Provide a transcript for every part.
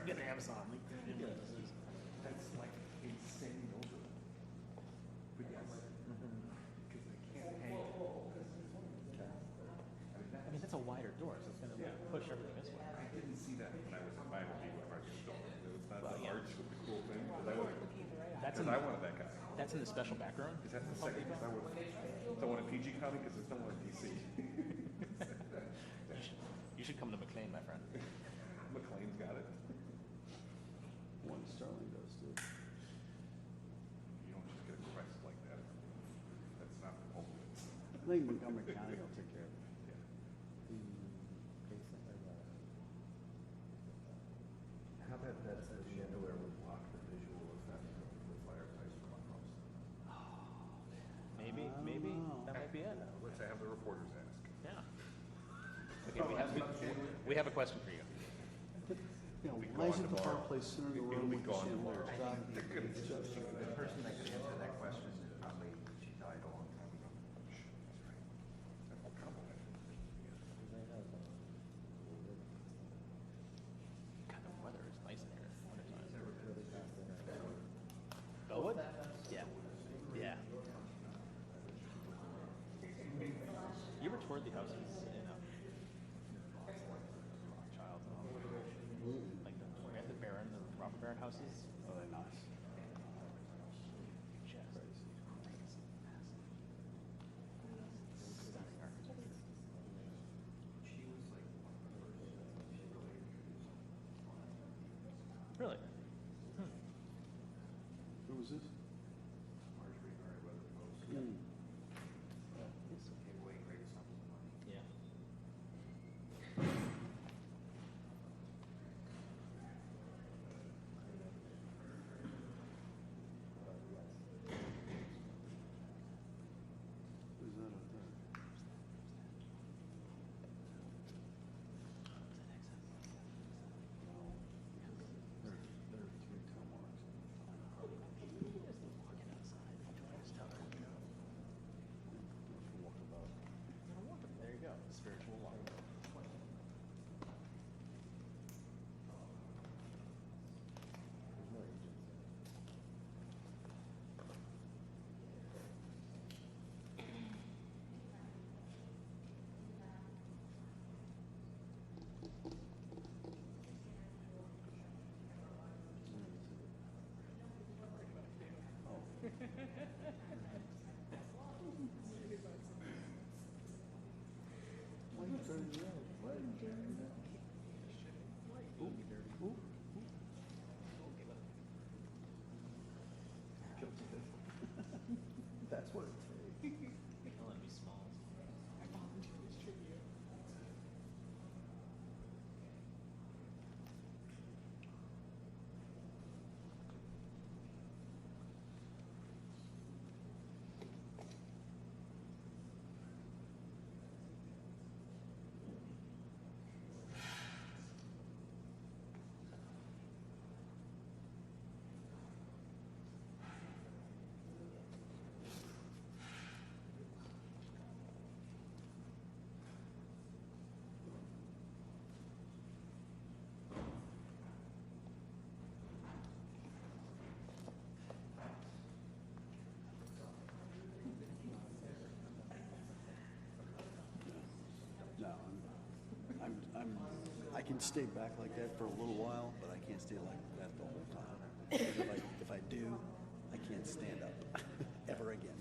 I'm getting Amazon. Like, That's like insane over. But yes, because they can't hang. I mean, that's a wider door, so it's going to push everything this way. I didn't see that when I was at my Home Depot project store. It's not the yeah. arch with the cool thing. Because That's in, I wanted that guy. that's in the special back room. Is that the second? Because I don't want a PG comic because there's no one in DC. You should come to McLean, my friend. McLean's got it. One Sterling does too. You don't just get a quest like that. That's not the whole thing. I think Montgomery County will take care of it. How about that chandelier would block the visual effect of the fireplace from my house? Maybe that might be it. Let's have the reporters ask. Yeah. Okay, we have a question for you. You know, Be why gone isn't the tomorrow. fireplace center in the It'll room be with the gone chandelier? tomorrow. The person that could answer that question is probably, she died a long time ago. That's a compliment. God, the weather is nice in here. Bellwood? Yeah. Yeah. You ever toured the houses in Rothschild? Like the Baron, the Robert Baron houses? Oh, they're nice. Really? Who was this? Marjorie Merriweather Post. Mm. Gave away great sums of money. Yeah. Who's that up there? There are three toe marks. Walkabout. There you go. Spiritual walk. Why are you turning red? Why are you turning red? Ooh, ooh. That's what it takes. Don't let me small. No, I can stay back like that for a little while, but I can't stay like that the whole time. Because if I do, I can't stand up ever again.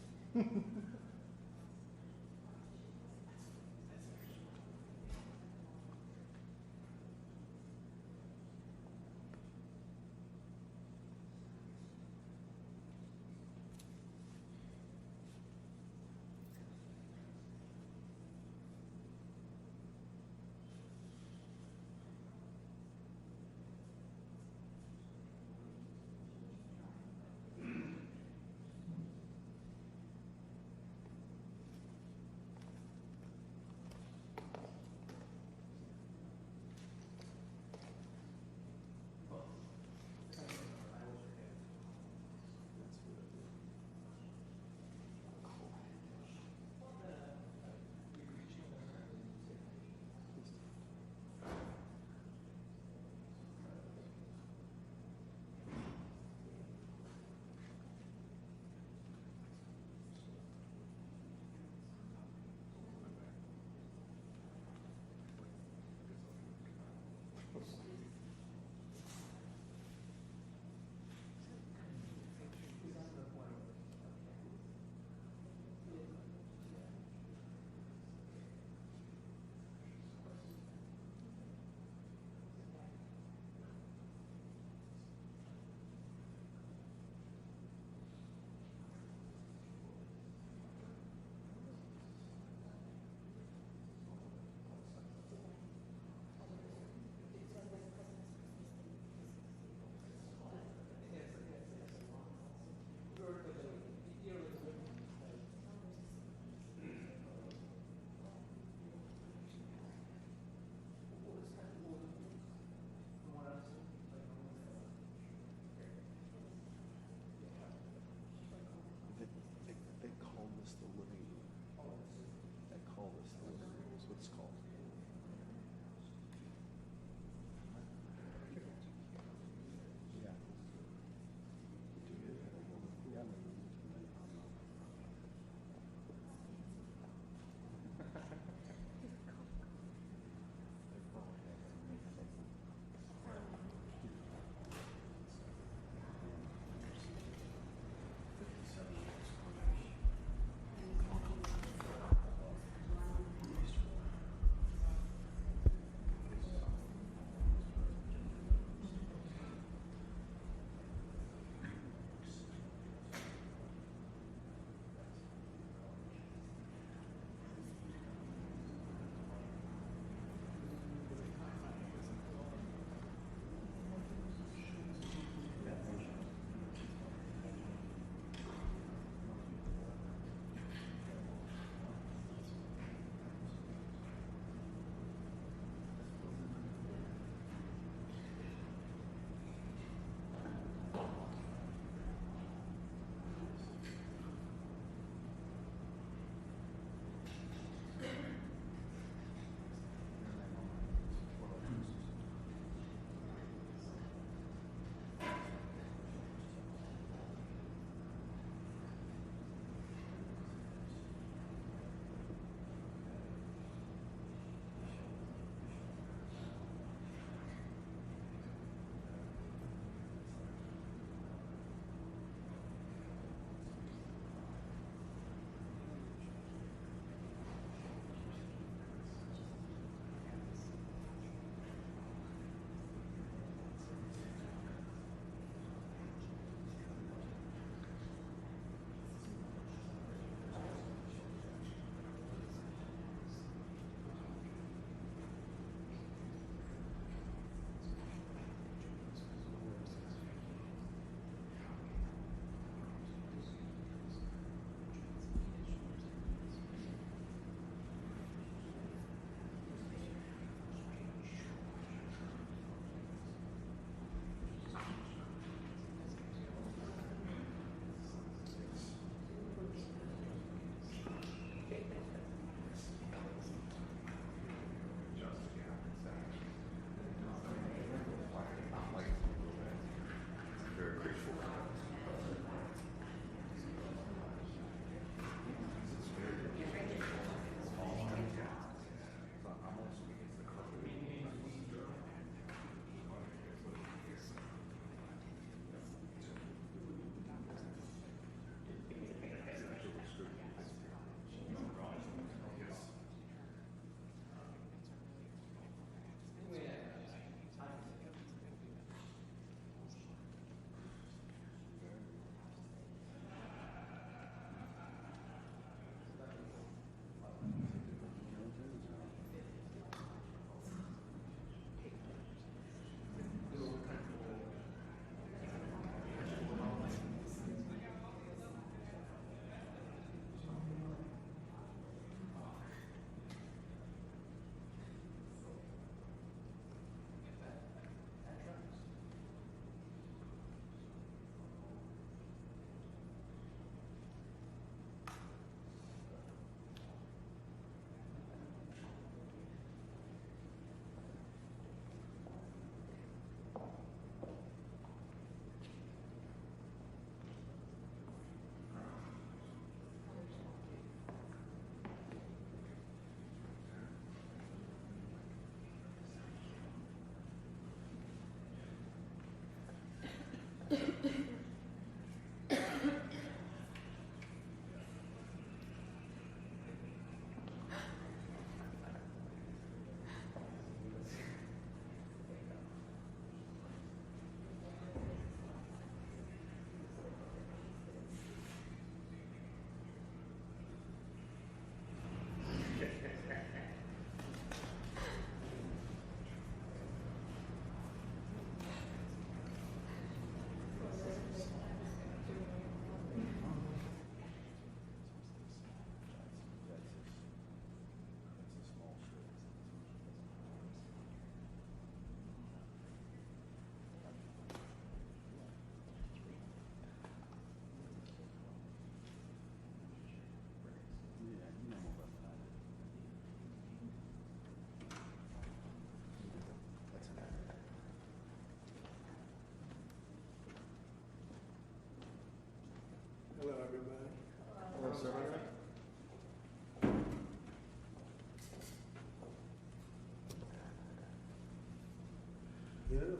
Beautiful.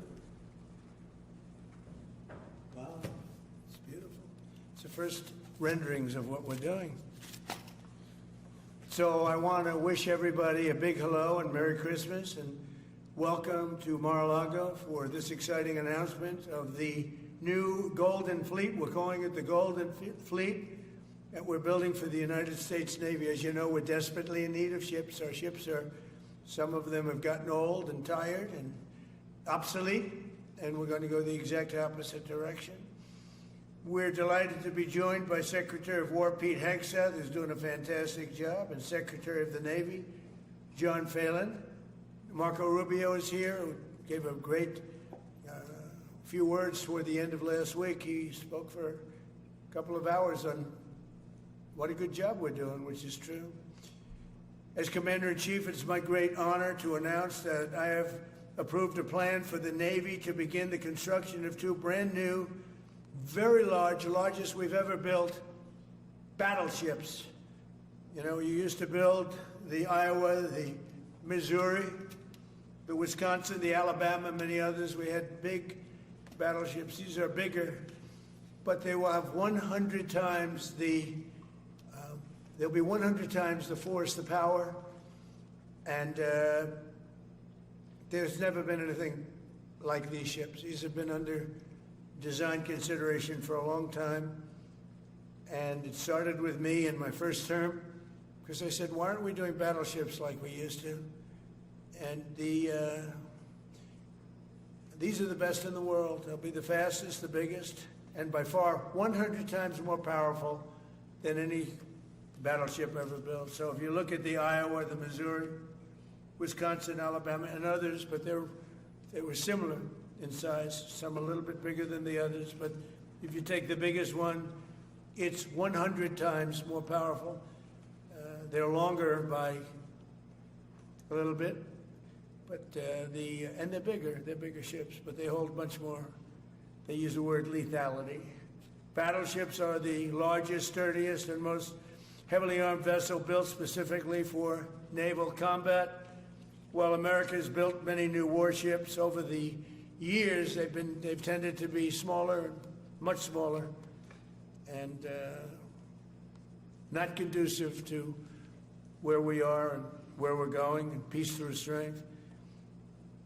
Wow, it's beautiful. It's the first renderings of what we're doing. So I want to wish everybody a big hello and Merry Christmas and welcome to Mar-a-Lago for this exciting announcement of the new Golden Fleet. We're calling it the Golden Fleet that we're building for the United States Navy. As you know, we're desperately in need of ships. Our ships some of them have gotten old and tired and obsolete, and we're going to go the exact opposite direction. We're delighted to be joined by Secretary of War Pete Hegseth, who's doing a fantastic job, and Secretary of the Navy John Phelan. Marco Rubio is here, who gave a great few words toward the end of last week. He spoke for a couple of hours on what a good job we're doing, which is true. As Commander-in-Chief, it's my great honor to announce that I have approved a plan for the Navy to begin the construction of two brand new, very large, largest we've ever built, battleships. You know, you used to build the Iowa, the Missouri, the Wisconsin, the Alabama, many others. We had big battleships. These are bigger, but they will have 100 times they'll be 100 times the force, the power, and there's never been anything like these ships. These have been under design consideration for a long time, and it started with me in my first term, because I said, why aren't we doing battleships like we used to? And these are the best in the world. They'll be the fastest, the biggest, and by far 100 times more powerful than any battleship ever built. So if you look at the Iowa, the Missouri, Wisconsin, Alabama, and others, but they were similar in size, some a little bit bigger than the others, but if you take the biggest one, it's 100 times more powerful. They're longer by a little bit, but and they're bigger ships, but they hold much more. They use the word lethality. Battleships are the largest, sturdiest, and most heavily armed vessel built specifically for naval combat. While America has built many new warships over the years, they've tended to be smaller, much smaller, and not conducive to where we are and where we're going, and peace through strength.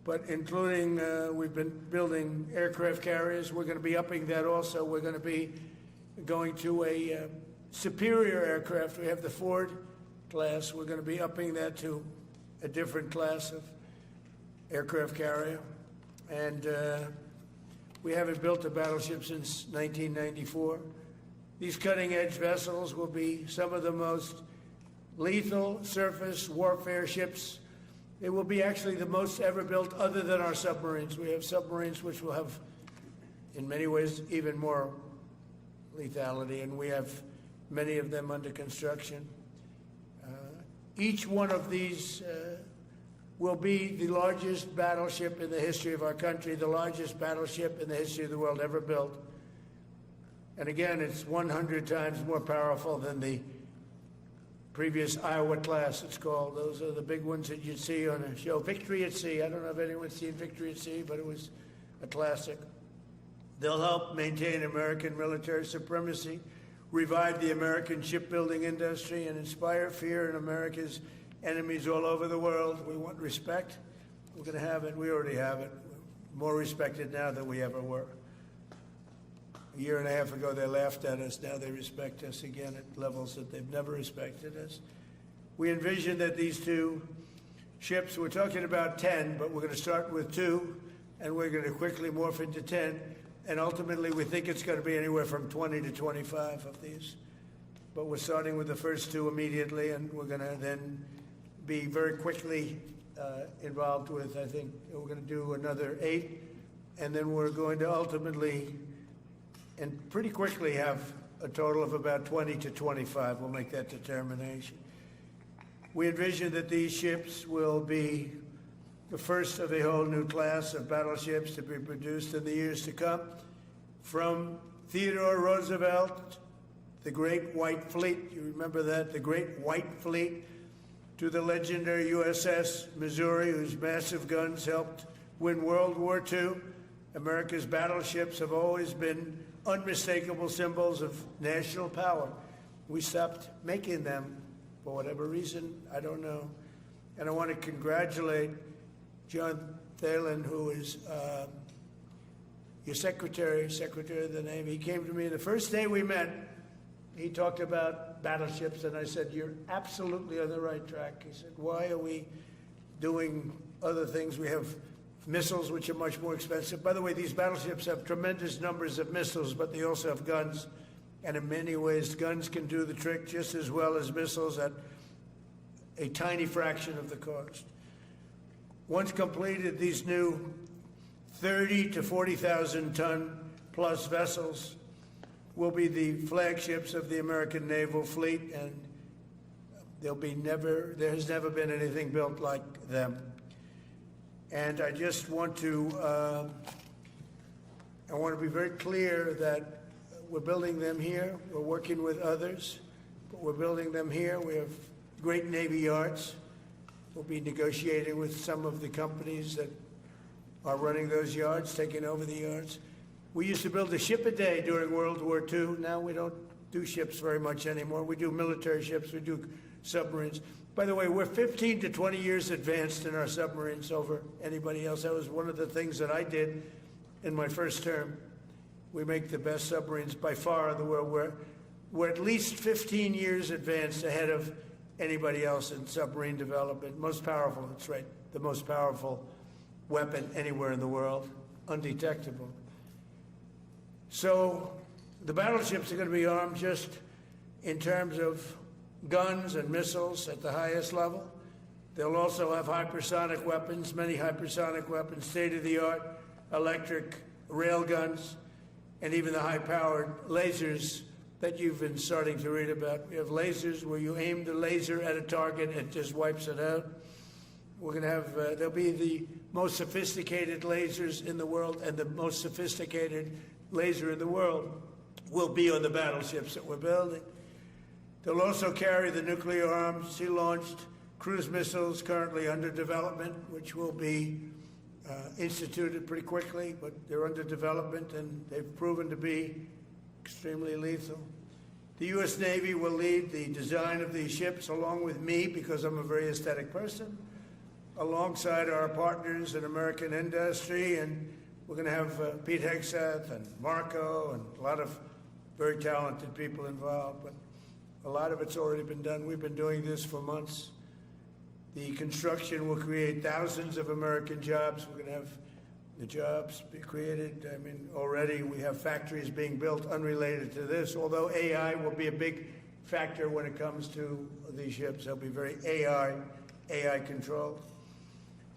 But including, we've been building aircraft carriers. We're going to be upping that also. We're going to be going to a superior aircraft. We have the Ford class. We're going to be upping that to a different class of aircraft carrier. And we haven't built a battleship since 1994. These cutting-edge vessels will be some of the most lethal surface warfare ships. They will be actually the most ever built other than our submarines. We have submarines which will have, in many ways, even more lethality, and we have many of them under construction. Each one of these will be the largest battleship in the history of our country, the largest battleship in the history of the world ever built. And again, it's 100 times more powerful than the previous Iowa class, it's called. Those are the big ones that you'd see on a show. Victory at Sea. I don't know if anyone's seen Victory at Sea, but it was a classic. They'll help maintain American military supremacy, revive the American shipbuilding industry, and inspire fear in America's enemies all over the world. We want respect. We're going to have it. We already have it. We're more respected now than we ever were. A year and a half ago, they laughed at us. Now they respect us again at levels that they've never respected us. We envision that these two ships, we're talking about 10, but we're going to start with 2, and we're going to quickly morph into 10. And ultimately, we think it's going to be anywhere from 20 to 25 of these. But we're starting with the first 2 immediately, and we're going to then be very quickly involved with, I think, we're going to do another 8. And then we're going to ultimately, and pretty quickly, have a total of about 20 to 25. We'll make that determination. We envision that these ships will be the first of a whole new class of battleships to be produced in the years to come. From Theodore Roosevelt, the Great White Fleet, you remember that, the Great White Fleet, to the legendary USS Missouri, whose massive guns helped win World War II. America's battleships have always been unmistakable symbols of national power. We stopped making them for whatever reason, I don't know. And I want to congratulate John Phelan, who is your secretary of the Navy. He came to me the first day we met. He talked about battleships, and I said, "You're absolutely on the right track." He said, "Why are we doing other things? We have missiles, which are much more expensive." By the way, these battleships have tremendous numbers of missiles, but they also have guns. And in many ways, guns can do the trick just as well as missiles at a tiny fraction of the cost. Once completed, these new 30 to 40,000 ton plus vessels will be the flagships of the American naval fleet, and there has never been anything built like them. And I just want to, be very clear that we're building them here. We're working with others, but we're building them here. We have great Navy yards. We'll be negotiating with some of the companies that are running those yards, taking over the yards. We used to build a ship a day during World War II. Now we don't do ships very much anymore. We do military ships. We do submarines. By the way, we're 15 to 20 years advanced in our submarines over anybody else. That was one of the things that I did in my first term. We make the best submarines by far in the world. We're at least 15 years advanced ahead of anybody else in submarine development. Most powerful, that's right, the most powerful weapon anywhere in the world, undetectable. So the battleships are going to be armed just in terms of guns and missiles at the highest level. They'll also have hypersonic weapons, many hypersonic weapons, state-of-the-art electric rail guns, and even the high-powered lasers that you've been starting to read about. We have lasers where you aim the laser at a target and it just wipes it out. We're going to have, they'll be the most sophisticated lasers in the world, and the most sophisticated laser in the world will be on the battleships that we're building. They'll also carry the nuclear armed, sea-launched cruise missiles currently under development, which will be instituted pretty quickly, but they're under development and they've proven to be extremely lethal. The U.S. Navy will lead the design of these ships along with me, because I'm a very aesthetic person, alongside our partners in American industry, and we're going to have Pete Hegseth and Marco and a lot of very talented people involved, but a lot of it's already been done. We've been doing this for months. The construction will create thousands of American jobs. We're going to have the jobs be created. I mean, already we have factories being built unrelated to this, although AI will be a big factor when it comes to these ships. They'll be very AI controlled.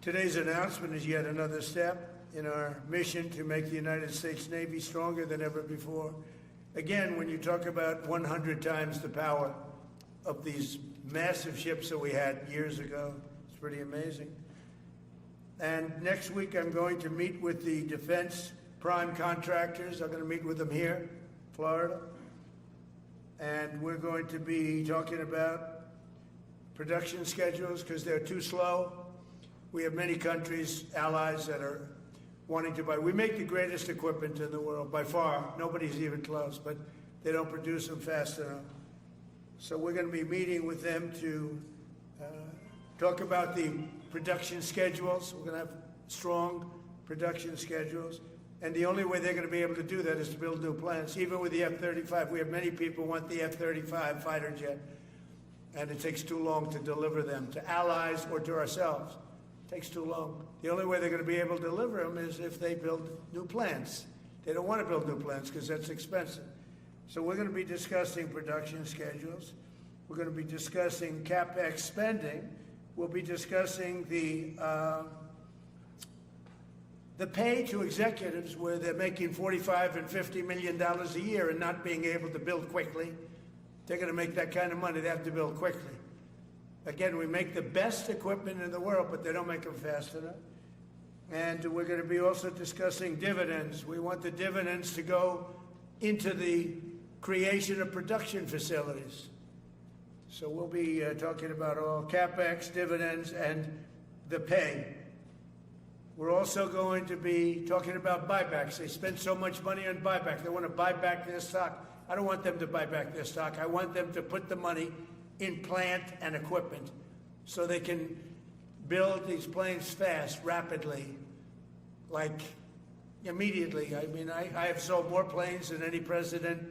Today's announcement is yet another step in our mission to make the United States Navy stronger than ever before. Again, when you talk about 100 times the power of these massive ships that we had years ago, it's pretty amazing. And next week I'm going to meet with the defense prime contractors. I'm going to meet with them here, Florida. And we're going to be talking about production schedules because they're too slow. We have many countries, allies, that are wanting to buy. We make the greatest equipment in the world, by far. Nobody's even close, but they don't produce them fast enough. So we're going to be meeting with them to talk about the production schedules. We're going to have strong production schedules. And the only way they're going to be able to do that is to build new plants. Even with the F-35, we have many people who want the F-35 fighter jet, and it takes too long to deliver them to allies or to ourselves. It takes too long. The only way they're going to be able to deliver them is if they build new plants. They don't want to build new plants because that's expensive. So we're going to be discussing production schedules. We're going to be discussing CapEx spending. We'll be discussing the pay to executives where they're making $45 and $50 million a year and not being able to build quickly. They're going to make that kind of money. They have to build quickly. Again, we make the best equipment in the world, but they don't make them fast enough. And we're going to be also discussing dividends. We want the dividends to go into the creation of production facilities. So we'll be talking about all CapEx, dividends, and the pay. We're also going to be talking about buybacks. They spend so much money on buyback. They want to buy back their stock. I don't want them to buy back their stock. I want them to put the money in plant and equipment so they can build these planes fast, rapidly, like immediately. I mean, I have sold more planes than any president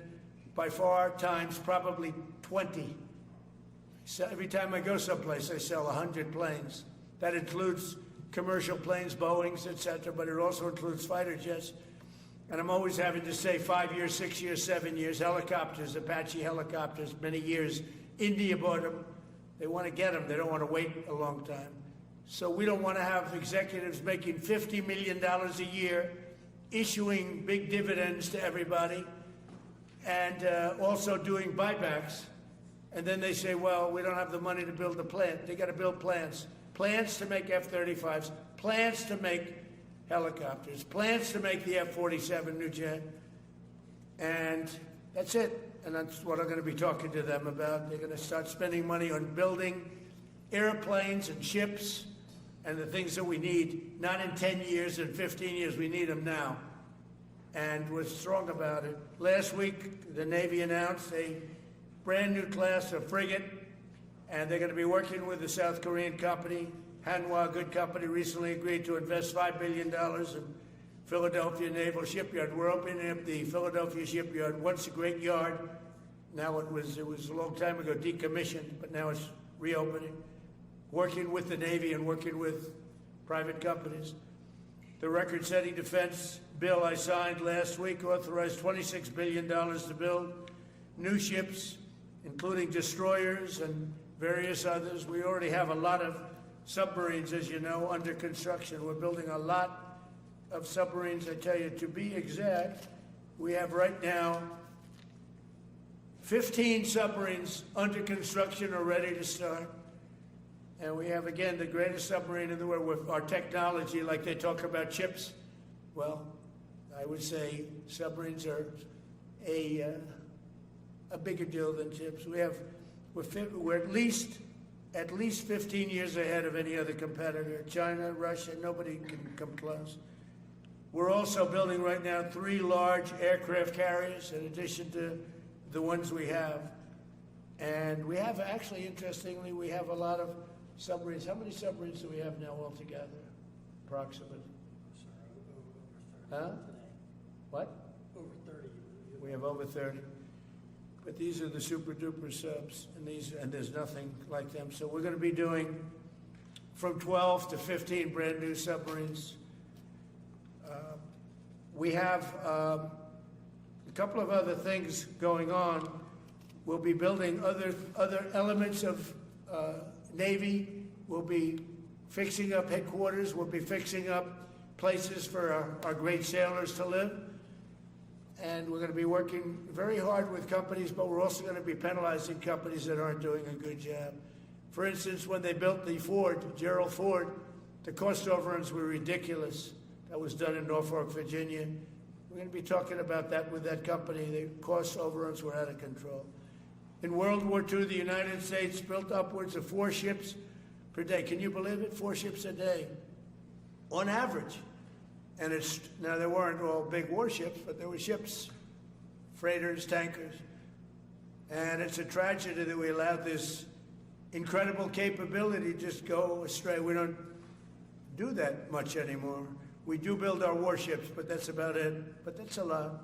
by far, times probably 20. So every time I go someplace, I sell 100 planes. That includes commercial planes, Boeings, etc., but it also includes fighter jets. And I'm always having to say 5 years, 6 years, 7 years, helicopters, Apache helicopters, many years. India bought them. They want to get them. They don't want to wait a long time. So we don't want to have executives making $50 million a year, issuing big dividends to everybody, and also doing buybacks. And then they say, well, we don't have the money to build a plant. They got to build plants. Plants to make F-35s, plants to make helicopters, plants to make the F-47 new jet. And that's it. And that's what I'm going to be talking to them about. They're going to start spending money on building airplanes and ships and the things that we need, not in 10 years and 15 years. We need them now. And we're strong about it. Last week, the Navy announced a brand new class of frigate, and they're going to be working with the South Korean company. Hanwha, a good company, recently agreed to invest $5 billion in Philadelphia Naval Shipyard. We're opening up the Philadelphia Shipyard, once a great yard. Now it was a long time ago decommissioned, but now it's reopening. Working with the Navy and working with private companies. The record-setting defense bill I signed last week authorized $26 billion to build new ships, including destroyers and various others. We already have a lot of submarines, as you know, under construction. We're building a lot of submarines. I tell you, to be exact, we have right now 15 submarines under construction or ready to start. And we have, again, the greatest submarine in the world with our technology, like they talk about chips. Well, I would say submarines are a bigger deal than chips. We're at least 15 years ahead of any other competitor. China, Russia, nobody can come close. We're also building right now 3 large aircraft carriers in addition to the ones we have. And we have, actually, interestingly, we have a lot of submarines. How many submarines do we have now altogether, approximately? Huh? What? Over 30. We have over 30. But these are the super-duper subs, and there's nothing like them. So we're going to be doing from 12 to 15 brand new submarines. We have a couple of other things going on. We'll be building other elements of Navy. We'll be fixing up headquarters. We'll be fixing up places for our great sailors to live. And we're going to be working very hard with companies, but we're also going to be penalizing companies that aren't doing a good job. For instance, when they built the Ford, Gerald Ford, the cost overruns were ridiculous. That was done in Norfolk, Virginia. We're going to be talking about that with that company. The cost overruns were out of control. In World War II, the United States built upwards of 4 ships per day. Can you believe it? 4 ships a day, on average. And now they weren't all big warships, but there were ships, freighters, tankers. And it's a tragedy that we allowed this incredible capability to just go astray. We don't do that much anymore. We do build our warships, but that's about it. But that's a lot.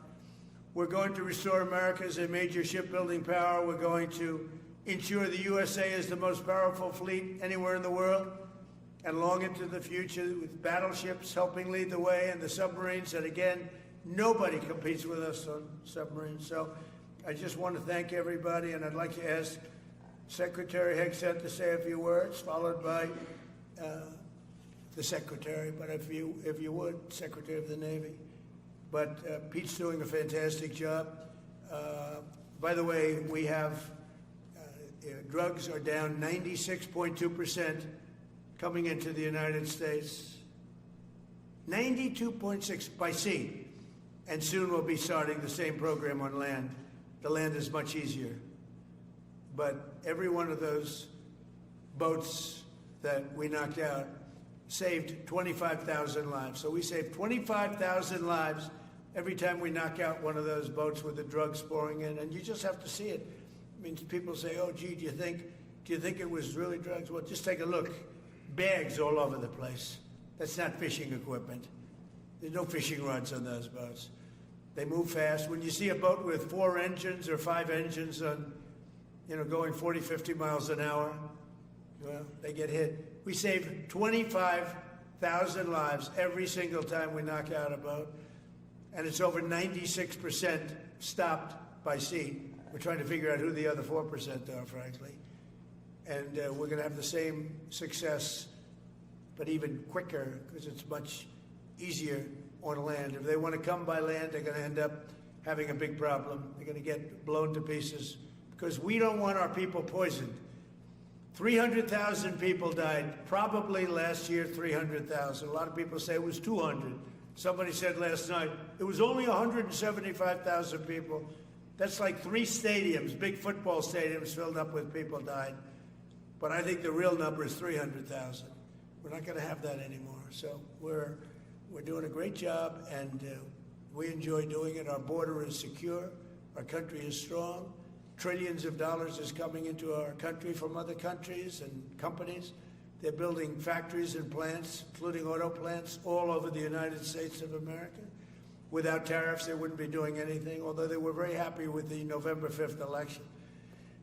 We're going to restore America as a major shipbuilding power. We're going to ensure the USA is the most powerful fleet anywhere in the world, and long into the future, with battleships helping lead the way, and the submarines that, again, nobody competes with us on submarines. So I just want to thank everybody, and I'd like to ask Secretary Hegseth to say a few words, followed by the Secretary, but if you would, Secretary of the Navy. But Pete's doing a fantastic job. By the way, we have drugs are down 96.2% coming into the United States. 92.6 by sea. And soon we'll be starting the same program on land. The land is much easier. But every one of those boats that we knocked out saved 25,000 lives. So we save 25,000 lives every time we knock out one of those boats with the drugs pouring in, and you just have to see it. I mean, people say, "Oh, gee, do you think it was really drugs?" Well, just take a look. Bags all over the place. That's not fishing equipment. There's no fishing rods on those boats. They move fast. When you see a boat with 4 engines or 5 engines on, going 40, 50 miles an hour, well, they get hit. We save 25,000 lives every single time we knock out a boat, and it's over 96% stopped by sea. We're trying to figure out who the other 4% are, frankly. And we're going to have the same success, but even quicker, because it's much easier on land. If they want to come by land, they're going to end up having a big problem. They're going to get blown to pieces, because we don't want our people poisoned. 300,000 people died, probably last year 300,000. A lot of people say it was 200. Somebody said last night, it was only 175,000 people. That's like 3 stadiums, big football stadiums filled up with people died. But I think the real number is 300,000. We're not going to have that anymore. So we're doing a great job, and we enjoy doing it. Our border is secure. Our country is strong. Trillions of dollars is coming into our country from other countries and companies. They're building factories and plants, including auto plants, all over the United States of America. Without tariffs, they wouldn't be doing anything, although they were very happy with the November 5th election.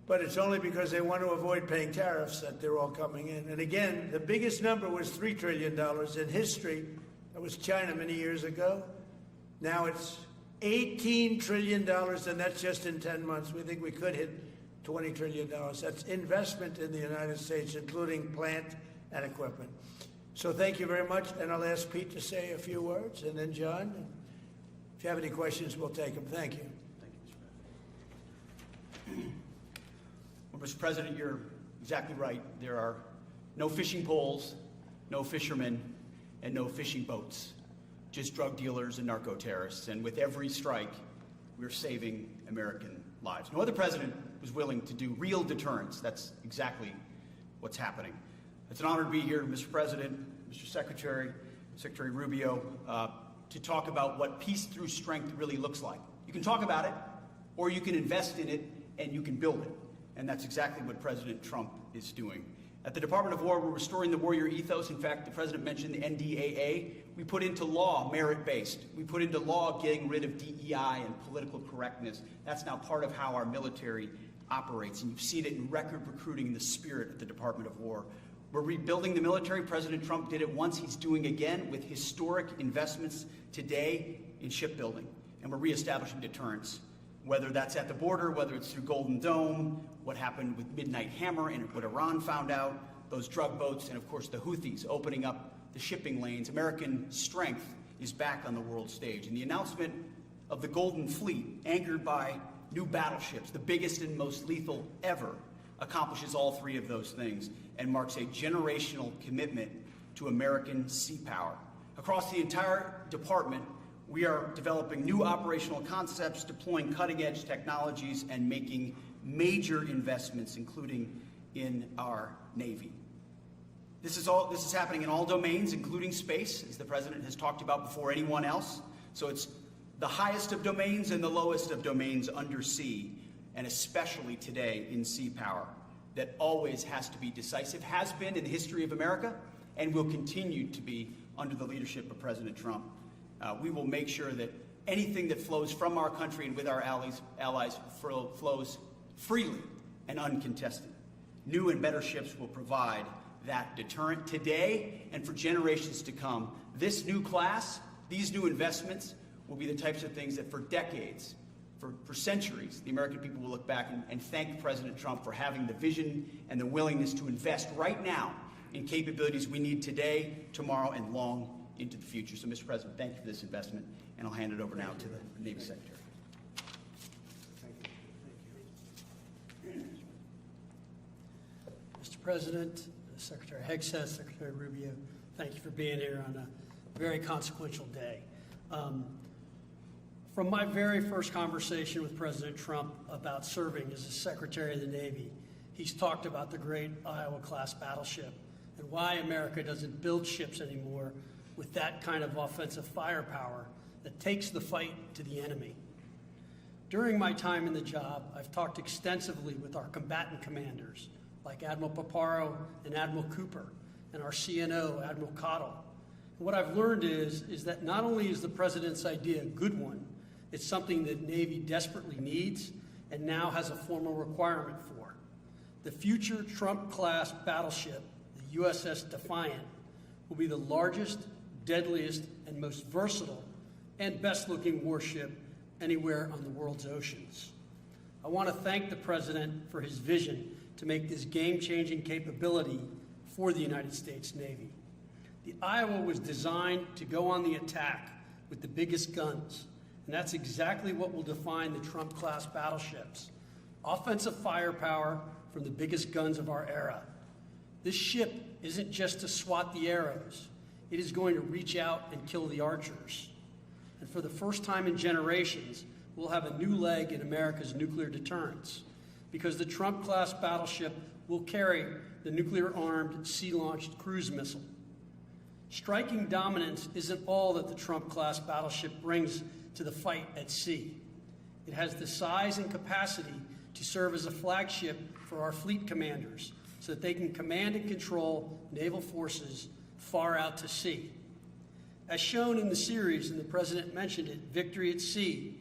But it's only because they want to avoid paying tariffs that they're all coming in. And again, the biggest number was $3 trillion in history. That was China many years ago. Now it's $18 trillion, and that's just in 10 months. We think we could hit $20 trillion. That's investment in the United States, including plant and equipment. So thank you very much, and I'll ask Pete to say a few words, and then John. If you have any questions, we'll take them. Thank you. Thank you, Mr. President. Well, Mr. President, you're exactly right. There are no fishing poles, no fishermen, and no fishing boats. Just drug dealers and narco-terrorists. And with every strike, we're saving American lives. No other president was willing to do real deterrence. That's exactly what's happening. It's an honor to be here, Mr. President, Mr. Secretary, Secretary Rubio, to talk about what peace through strength really looks like. You can talk about it, or you can invest in it, and you can build it. And that's exactly what President Trump is doing. At the Department of War, we're restoring the warrior ethos. In fact, the President mentioned the NDAA. We put into law merit-based. We put into law getting rid of DEI and political correctness. That's now part of how our military operates. And you've seen it in record recruiting, the spirit at the Department of War. We're rebuilding the military. President Trump did it once. He's doing again with historic investments today in shipbuilding. And we're reestablishing deterrence, whether that's at the border, whether it's through Golden Dome, what happened with Midnight Hammer and what Iran found out, those drug boats, and of course the Houthis opening up the shipping lanes. American strength is back on the world stage. And the announcement of the Golden Fleet, anchored by new battleships, the biggest and most lethal ever, accomplishes all 3 of those things and marks a generational commitment to American sea power. Across the entire department, we are developing new operational concepts, deploying cutting-edge technologies, and making major investments, including in our Navy. This is happening in all domains, including space, as the President has talked about before anyone else. So it's the highest of domains and the lowest of domains under sea, and especially today in sea power, that always has to be decisive, has been in the history of America, and will continue to be under the leadership of President Trump. We will make sure that anything that flows from our country and with our allies flows freely and uncontested. New and better ships will provide that deterrent today and for generations to come. This new class, these new investments, will be the types of things that for decades, for centuries, the American people will look back and thank President Trump for having the vision and the willingness to invest right now in capabilities we need today, tomorrow, and long into the future. So, Mr. President, thank you for this investment, and I'll hand it over now to the Navy Secretary. Mr. President, Secretary Hegseth, Secretary Rubio, thank you for being here on a very consequential day. From my very first conversation with President Trump about serving as the Secretary of the Navy, he's talked about the great Iowa-class battleship and why America doesn't build ships anymore with that kind of offensive firepower that takes the fight to the enemy. During my time in the job, I've talked extensively with our combatant commanders, like Admiral Paparo and Admiral Cooper, and our CNO, Admiral Cottle. And what I've learned is that not only is the President's idea a good one, it's something that Navy desperately needs and now has a formal requirement for. The future Trump-class battleship, the USS Defiant, will be the largest, deadliest, and most versatile and best-looking warship anywhere on the world's oceans. I want to thank the President for his vision to make this game-changing capability for the United States Navy. The Iowa was designed to go on the attack with the biggest guns, and that's exactly what will define the Trump-class battleships. Offensive firepower from the biggest guns of our era. This ship isn't just to swat the arrows. It is going to reach out and kill the archers. And for the first time in generations, we'll have a new leg in America's nuclear deterrence, because the Trump-class battleship will carry the nuclear-armed, sea-launched cruise missile. Striking dominance isn't all that the Trump-class battleship brings to the fight at sea. It has the size and capacity to serve as a flagship for our fleet commanders so that they can command and control naval forces far out to sea. As shown in the series, and the President mentioned it, Victory at Sea,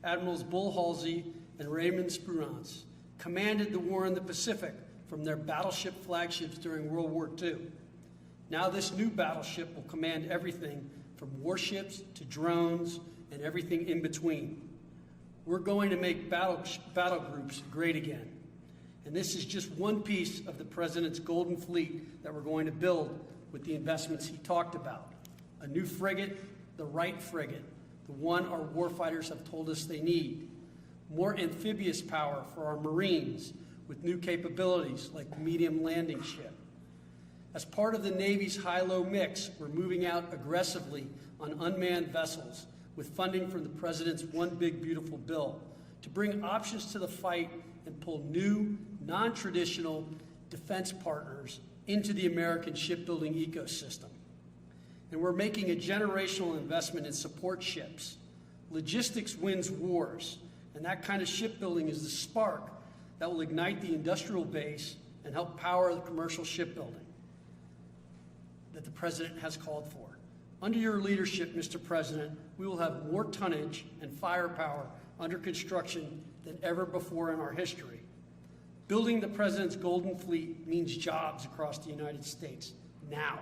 Admirals Bull Halsey and Raymond Spruance commanded the war in the Pacific from their battleship flagships during World War II. Now this new battleship will command everything from warships to drones and everything in between. We're going to make battle groups great again. And this is just one piece of the President's Golden Fleet that we're going to build with the investments he talked about. A new frigate, the right frigate, the one our warfighters have told us they need. More amphibious power for our Marines with new capabilities like the medium landing ship. As part of the Navy's high-low mix, we're moving out aggressively on unmanned vessels with funding from the President's One Big Beautiful Bill to bring options to the fight and pull new, non-traditional defense partners into the American shipbuilding ecosystem. And we're making a generational investment in support ships. Logistics wins wars, and that kind of shipbuilding is the spark that will ignite the industrial base and help power the commercial shipbuilding that the President has called for. Under your leadership, Mr. President, we will have more tonnage and firepower under construction than ever before in our history. Building the President's Golden Fleet means jobs across the United States now.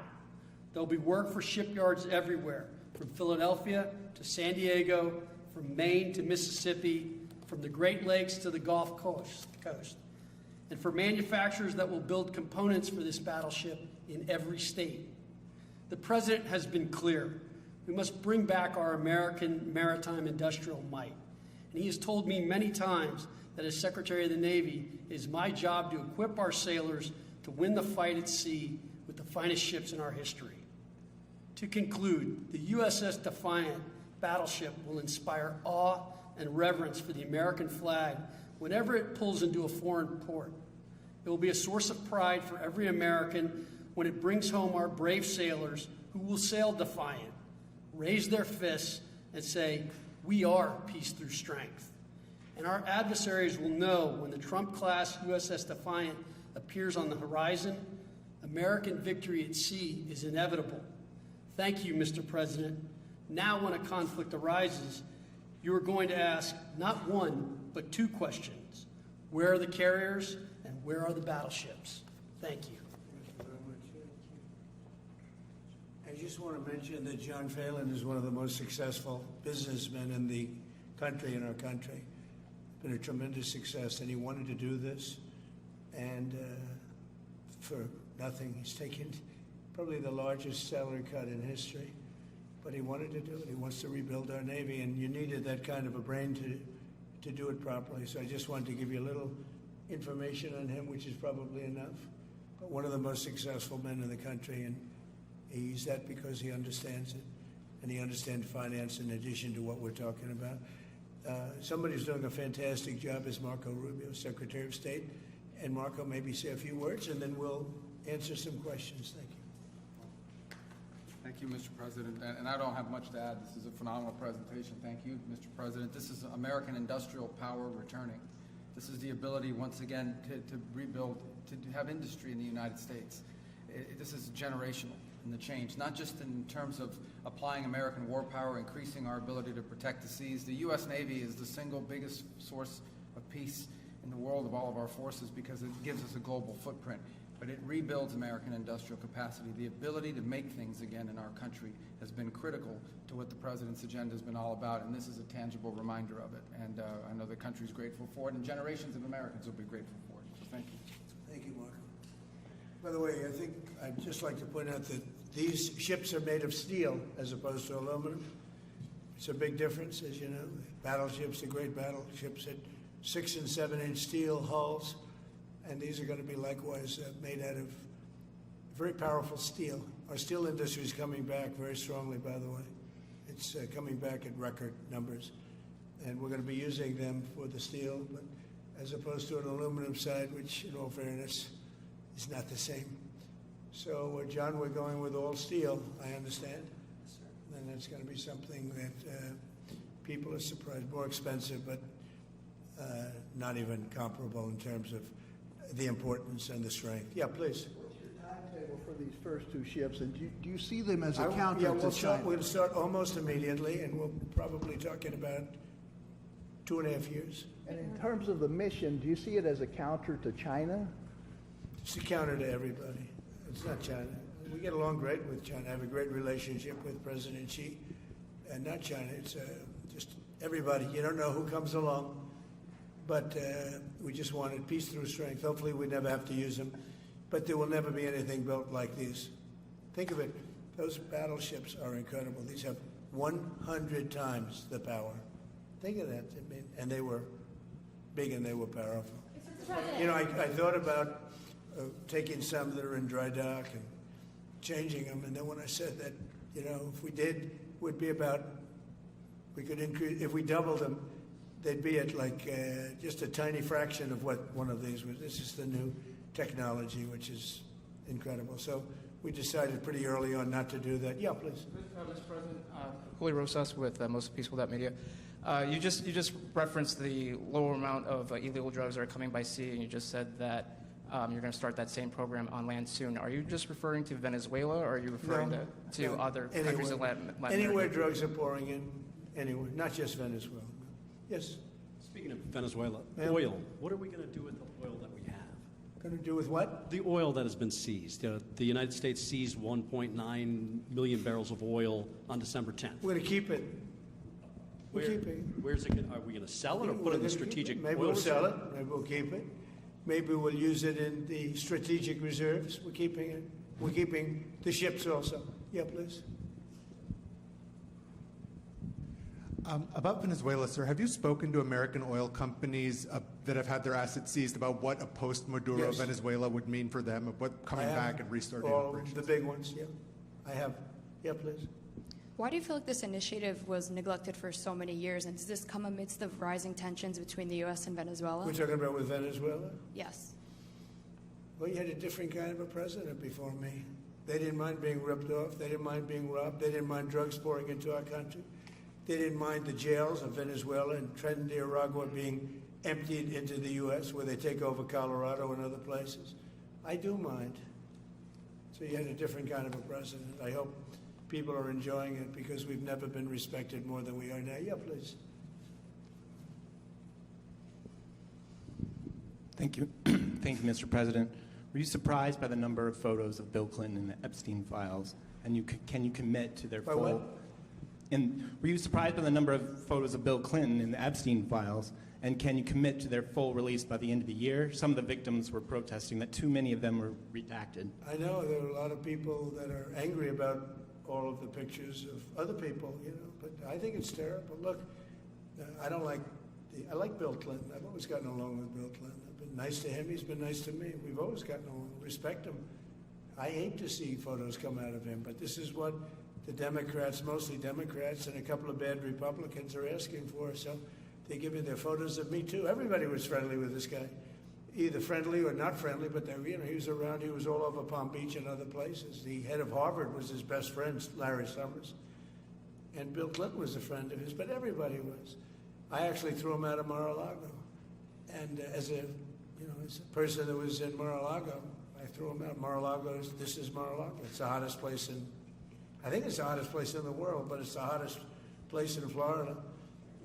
There'll be work for shipyards everywhere, from Philadelphia to San Diego, from Maine to Mississippi, from the Great Lakes to the Gulf Coast, and for manufacturers that will build components for this battleship in every state. The President has been clear. We must bring back our American maritime industrial might. And he has told me many times that as Secretary of the Navy, it is my job to equip our sailors to win the fight at sea with the finest ships in our history. To conclude, the USS Defiant battleship will inspire awe and reverence for the American flag whenever it pulls into a foreign port. It will be a source of pride for every American when it brings home our brave sailors who will sail defiant, raise their fists, and say, "We are peace through strength." And our adversaries will know when the Trump-class USS Defiant appears on the horizon, American victory at sea is inevitable. Thank you, Mr. President. Now when a conflict arises, you are going to ask not one, but two questions. Where are the carriers and where are the battleships? Thank you. Thank you very much. I just want to mention that John Phelan is one of the most successful businessmen in the country, in our country. Been a tremendous success, and he wanted to do this, and for nothing. He's taken probably the largest salary cut in history, but he wanted to do it. He wants to rebuild our Navy, and you needed that kind of a brain to do it properly. So I just wanted to give you a little information on him, which is probably enough. But one of the most successful men in the country, and he's that because he understands it, and he understands finance in addition to what we're talking about. Somebody who's doing a fantastic job is Marco Rubio, Secretary of State. And Marco, maybe say a few words, and then we'll answer some questions. Thank you. Thank you, Mr. President. And I don't have much to add. This is a phenomenal presentation. Thank you, Mr. President. This is American industrial power returning. This is the ability, once again, to rebuild, to have industry in the United States. This is generational in the change, not just in terms of applying American war power, increasing our ability to protect the seas. The U.S. Navy is the single biggest source of peace in the world of all of our forces because it gives us a global footprint. But it rebuilds American industrial capacity. The ability to make things again in our country has been critical to what the President's agenda has been all about, and this is a tangible reminder of it. And I know the country's grateful for it, and generations of Americans will be grateful for it. So thank you. Thank you, Mark. By the way, I think I'd just like to point out that these ships are made of steel as opposed to aluminum. It's a big difference, as you know. Battleships, the great battleships, had 6- and 7-inch steel hulls, and these are going to be likewise made out of very powerful steel. Our steel industry is coming back very strongly, by the way. It's coming back at record numbers, and we're going to be using them for the steel, but as opposed to an aluminum side, which, in all fairness, is not the same. So, John, we're going with all steel, I understand. Yes, sir. And that's going to be something that people are surprised, more expensive, but not even comparable in terms of the importance and the strength. Yeah, please. What's your timetable for these first two ships, and do you see them as a counter to China? We'll start almost immediately, and we'll probably talking about 2.5 years. And in terms of the mission, do you see it as a counter to China? It's a counter to everybody. It's not China. We get along great with China. I have a great relationship with President Xi, and not China. It's just everybody. You don't know who comes along, but we just wanted peace through strength. Hopefully we never have to use them, but there will never be anything built like these. Think of it. Those battleships are incredible. These have 100 times the power. Think of that. I mean, and they were big and they were powerful. You know, I thought about taking some that are in dry dock and changing them, and then when I said that, you know, if we did, would be about, we could increase, if we doubled them, they'd be at like just a tiny fraction of what one of these was. This is the new technology, which is incredible. So we decided pretty early on not to do that. Yeah, please. Mr. President, Julio Rosas with Most Peaceful Media. You just referenced the lower amount of illegal drugs that are coming by sea, and you just said that you're going to start that same program on land soon. Are you just referring to Venezuela, or are you referring to other countries in Latin America? Anywhere drugs are pouring in, anywhere, not just Venezuela. Yes? Speaking of Venezuela, oil. What are we going to do with the oil that we have? Going to do with what? The oil that has been seized. The United States seized 1.9 million barrels of oil on December 10th. We're going to keep it. We're keeping it. Where's it? Are we going to sell it or put it in the strategic? Maybe we'll sell it. Maybe we'll keep it. Maybe we'll use it in the strategic reserves. We're keeping it. We're keeping the ships also. Yeah, please. About Venezuela, sir, have you spoken to American oil companies that have had their assets seized about what a post-Maduro Venezuela would mean for them, of what coming back and restarting operations? The big ones, yeah. I have. Yeah, please. Why do you feel like this initiative was neglected for so many years, and does this come amidst the rising tensions between the U.S. and Venezuela? We're talking about with Venezuela? Yes. Well, you had a different kind of a president before me. They didn't mind being ripped off. They didn't mind being robbed. They didn't mind drugs pouring into our country. They didn't mind the jails of Venezuela and Trinidad being emptied into the U.S., where they take over Colorado and other places. I do mind. So you had a different kind of a president. I hope people are enjoying it because we've never been respected more than we are now. Yeah, please. Thank you. Thank you, Mr. President. Were you surprised by the number of photos of Bill Clinton in the Epstein files? And can you commit to their By full... what? And were you surprised by the number of photos of Bill Clinton in the Epstein files? And can you commit to their full release by the end of the year? Some of the victims were protesting that too many of them were redacted. I know there are a lot of people that are angry about all of the pictures of other people, you know, but I think it's terrible. Look, I like Bill Clinton. I've always gotten along with Bill Clinton. I've been nice to him. He's been nice to me. We've always gotten along. Respect him. I hate to see photos come out of him, but this is what the Democrats, mostly Democrats, and a couple of bad Republicans are asking for. So they give me their photos of me, too. Everybody was friendly with this guy. either friendly or not friendly, but they, he was around. He was all over Palm Beach and other places. The head of Harvard was his best friend, Larry Summers, and Bill Clinton was a friend of his. But everybody was. I actually threw him out of Mar-a-Lago, and as a person that was in Mar-a-Lago, I threw him out. Mar-a-Lago, this is Mar-a-Lago. It's the hottest place I think it's the hottest place in the world, but it's the hottest place in Florida.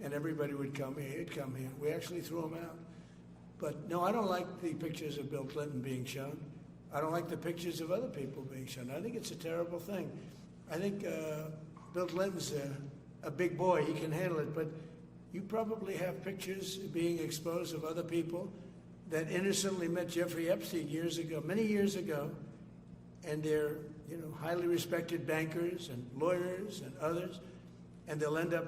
And everybody would come here. He'd come here. We actually threw him out. But no, I don't like the pictures of Bill Clinton being shown. I don't like the pictures of other people being shown. I think it's a terrible thing. I think Bill Clinton's a big boy. He can handle it. But you probably have pictures being exposed of other people that innocently met Jeffrey Epstein years ago, many years ago, and they're highly respected bankers and lawyers and others, and they'll end up,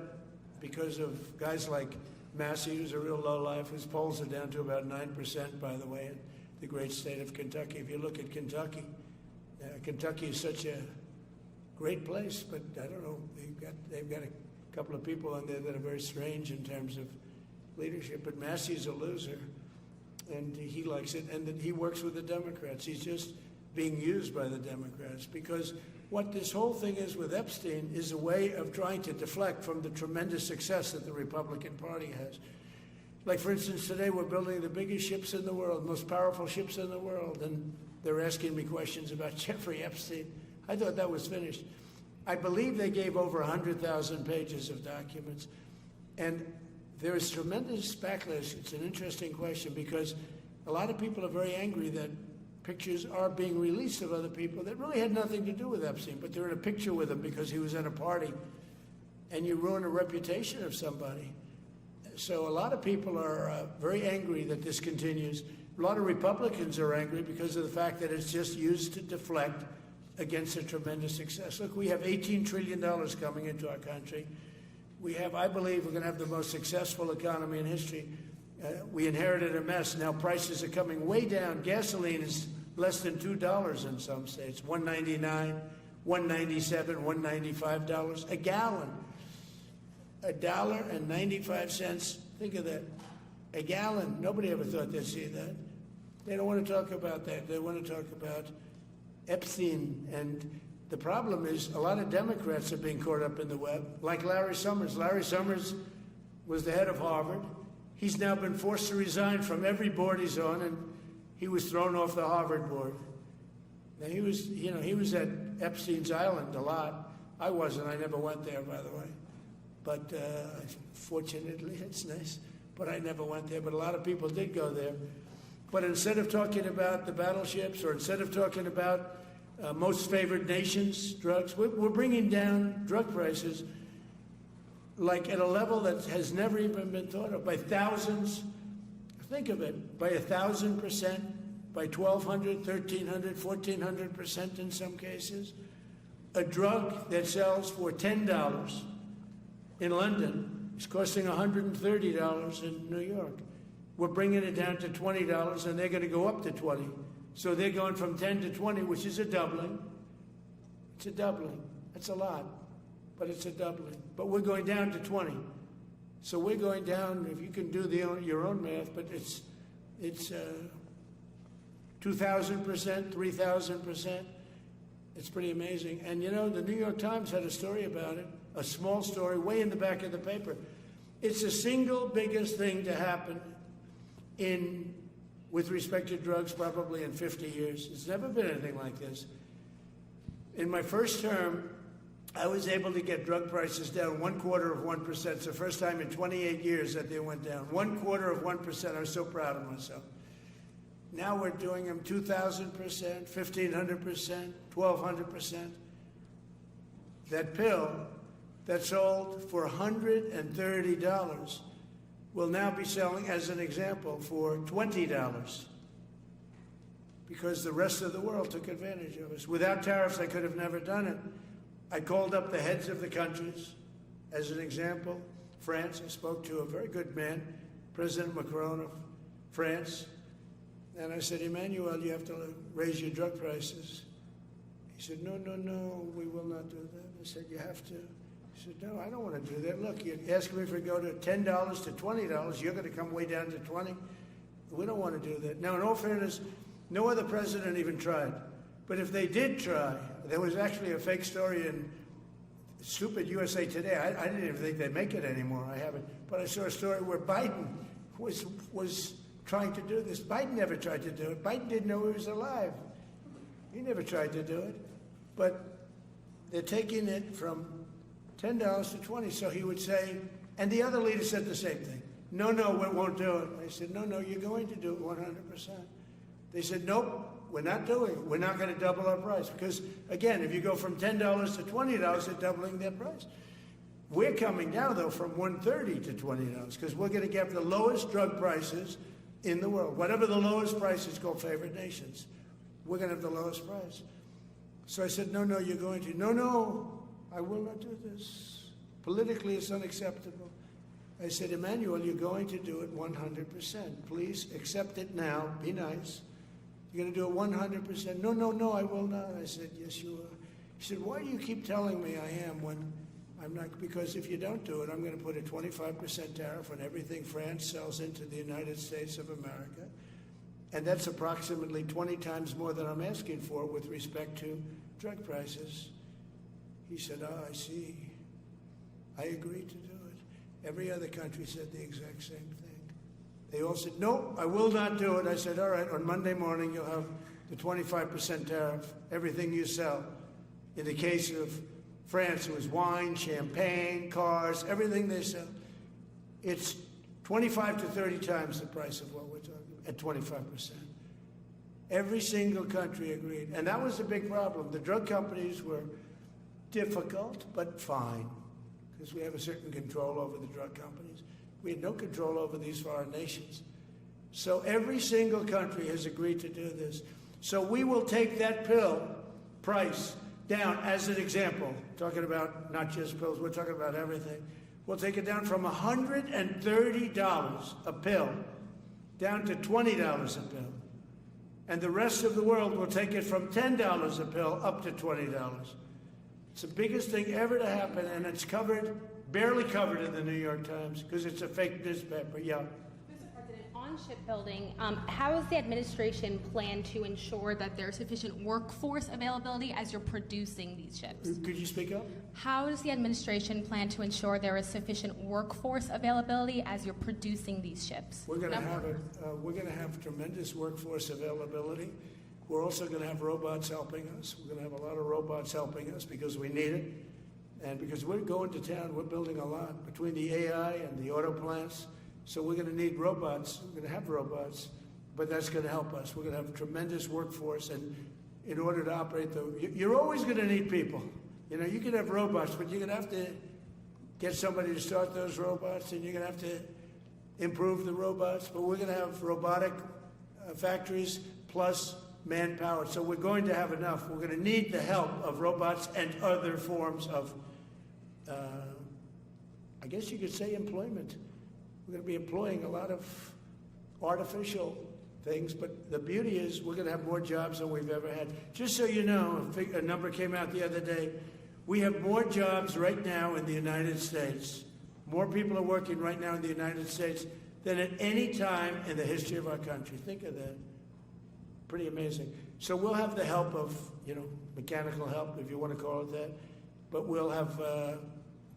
because of guys like Massey, who's a real lowlife, whose polls are down to about 9%, by the way, in the great state of Kentucky. If you look at Kentucky, Kentucky is such a great place, but I don't know, they've got a couple of people on there that are very strange in terms of leadership. But Massey's a loser, and he likes it, and he works with the Democrats. He's just being used by the Democrats, because what this whole thing is with Epstein is a way of trying to deflect from the tremendous success that the Republican Party has. Like, for instance, today we're building the biggest ships in the world, most powerful ships in the world, and they're asking me questions about Jeffrey Epstein. I thought that was finished. I believe they gave over 100,000 pages of documents, and there is tremendous backlash. It's an interesting question, because a lot of people are very angry that pictures are being released of other people that really had nothing to do with Epstein, but they're in a picture with him because he was at a party, and you ruin a reputation of somebody. So a lot of people are very angry that this continues. A lot of Republicans are angry because of the fact that it's just used to deflect against a tremendous success. Look, we have $18 trillion coming into our country. We have, I believe, we're going to have the most successful economy in history. We inherited a mess. Now prices are coming way down. Gasoline is less than $2 in some states. $1.99, $1.97, $1.95 a gallon. $1.95. Think of that. A gallon. Nobody ever thought they'd see that. They don't want to talk about that. They want to talk about Epstein. And the problem is a lot of Democrats are being caught up in the web, like Larry Summers. Larry Summers was the head of Harvard. He's now been forced to resign from every board he's on, and he was thrown off the Harvard board. Now, he was at Epstein's Island a lot. I wasn't. I never went there, by the way. But fortunately, it's nice. But I never went there. But a lot of people did go there. But instead of talking about the battleships, or instead of talking about most favored nations drugs, we're bringing down drug prices like at a level that has never even been thought of, by thousands. Think of it, by 1,000%, by 1,200, 1,300, 1,400% in some cases. A drug that sells for $10 in London is costing $130 in New York. We're bringing it down to $20, and they're going to go up to 20. So they're going from 10 to 20, which is a doubling. It's a doubling. That's a lot, but it's a doubling. But we're going down to 20. So we're going down, if you can do your own math, but it's 2,000%, 3,000%. It's pretty amazing. And the New York Times had a story about it, a small story, way in the back of the paper. It's the single biggest thing to happen with respect to drugs probably in 50 years. It's never been anything like this. In my first term, I was able to get drug prices down 0.25%. It's the first time in 28 years that they went down. 0.25%. I was so proud of myself. Now we're doing them 2,000%, 1,500%, 1,200%. That pill that sold for $130 will now be selling, as an example, for $20, because the rest of the world took advantage of us. Without tariffs, I could have never done it. I called up the heads of the countries, as an example. France, I spoke to a very good man, President Macron of France, and I said, Emmanuel, you have to raise your drug prices. He said, no, we will not do that. I said, you have to. He said, no, I don't want to do that. Look, you're asking me if we go to $10 to $20, you're going to come way down to 20. We don't want to do that. Now, in all fairness, no other president even tried. But if they did try, there was actually a fake story in stupid USA Today. I didn't even think they make it anymore. I haven't. But I saw a story where Biden was trying to do this. Biden never tried to do it. Biden didn't know he was alive. He never tried to do it. But they're taking it from $10 to $20. So he would say, and the other leader said the same thing. No, we won't do it. I said, no, you're going to do it 100%. They said, nope, we're not doing it. We're not going to double our price. Because, again, if you go from $10 to $20, they're doubling their price. We're coming down, though, from $130 to $20 because we're going to get the lowest drug prices in the world. Whatever the lowest price is called favored nations, we're going to have the lowest price. So I said, no, you're going to. No, I will not do this. Politically, it's unacceptable. I said, Emmanuel, you're going to do it 100%. Please accept it now. Be nice. You're going to do it 100%. No, I will not. I said, yes, you are. He said, why do you keep telling me I am when I'm not? Because if you don't do it, I'm going to put a 25% tariff on everything France sells into the United States of America. And that's approximately 20 times more than I'm asking for with respect to drug prices. He said, I see. I agree to do it. Every other country said the exact same thing. They all said, no, I will not do it. I said, all right, on Monday morning you'll have the 25% tariff, everything you sell. In the case of France, it was wine, champagne, cars, everything they sell. It's 25 to 30 times the price of what we're talking at 25%. Every single country agreed. And that was the big problem. The drug companies were difficult, but fine, because we have a certain control over the drug companies. We had no control over these foreign nations. So every single country has agreed to do this. So we will take that pill price down, as an example, talking about not just pills, we're talking about everything. We'll take it down from $130 a pill down to $20 a pill. And the rest of the world will take it from $10 a pill up to $20. It's the biggest thing ever to happen, and it's covered, barely covered in the New York Times, because it's a fake newspaper. Yeah. Mr. President, on shipbuilding, how is the administration plan to ensure that there's sufficient workforce availability as you're producing these ships? Could you speak up? How does the administration plan to ensure there is sufficient workforce availability as you're producing these ships? We're going to have tremendous workforce availability. We're also going to have robots helping us. We're going to have a lot of robots helping us because we need it. And because we're going to town, we're building a lot between the AI and the auto plants. So we're going to need robots. We're going to have robots, but that's going to help us. We're going to have a tremendous workforce. And in order to operate you're always going to need people. You know, you can have robots, but you're going to have to get somebody to start those robots, and you're going to have to improve the robots. But we're going to have robotic factories plus manpower. So we're going to have enough. We're going to need the help of robots and other forms of, I guess you could say, employment. We're going to be employing a lot of artificial things, but the beauty is we're going to have more jobs than we've ever had. Just so you know, a number came out the other day. We have more jobs right now in the United States. More people are working right now in the United States than at any time in the history of our country. Think of that. Pretty amazing. So we'll have the help of, mechanical help, if you want to call it that, but we'll have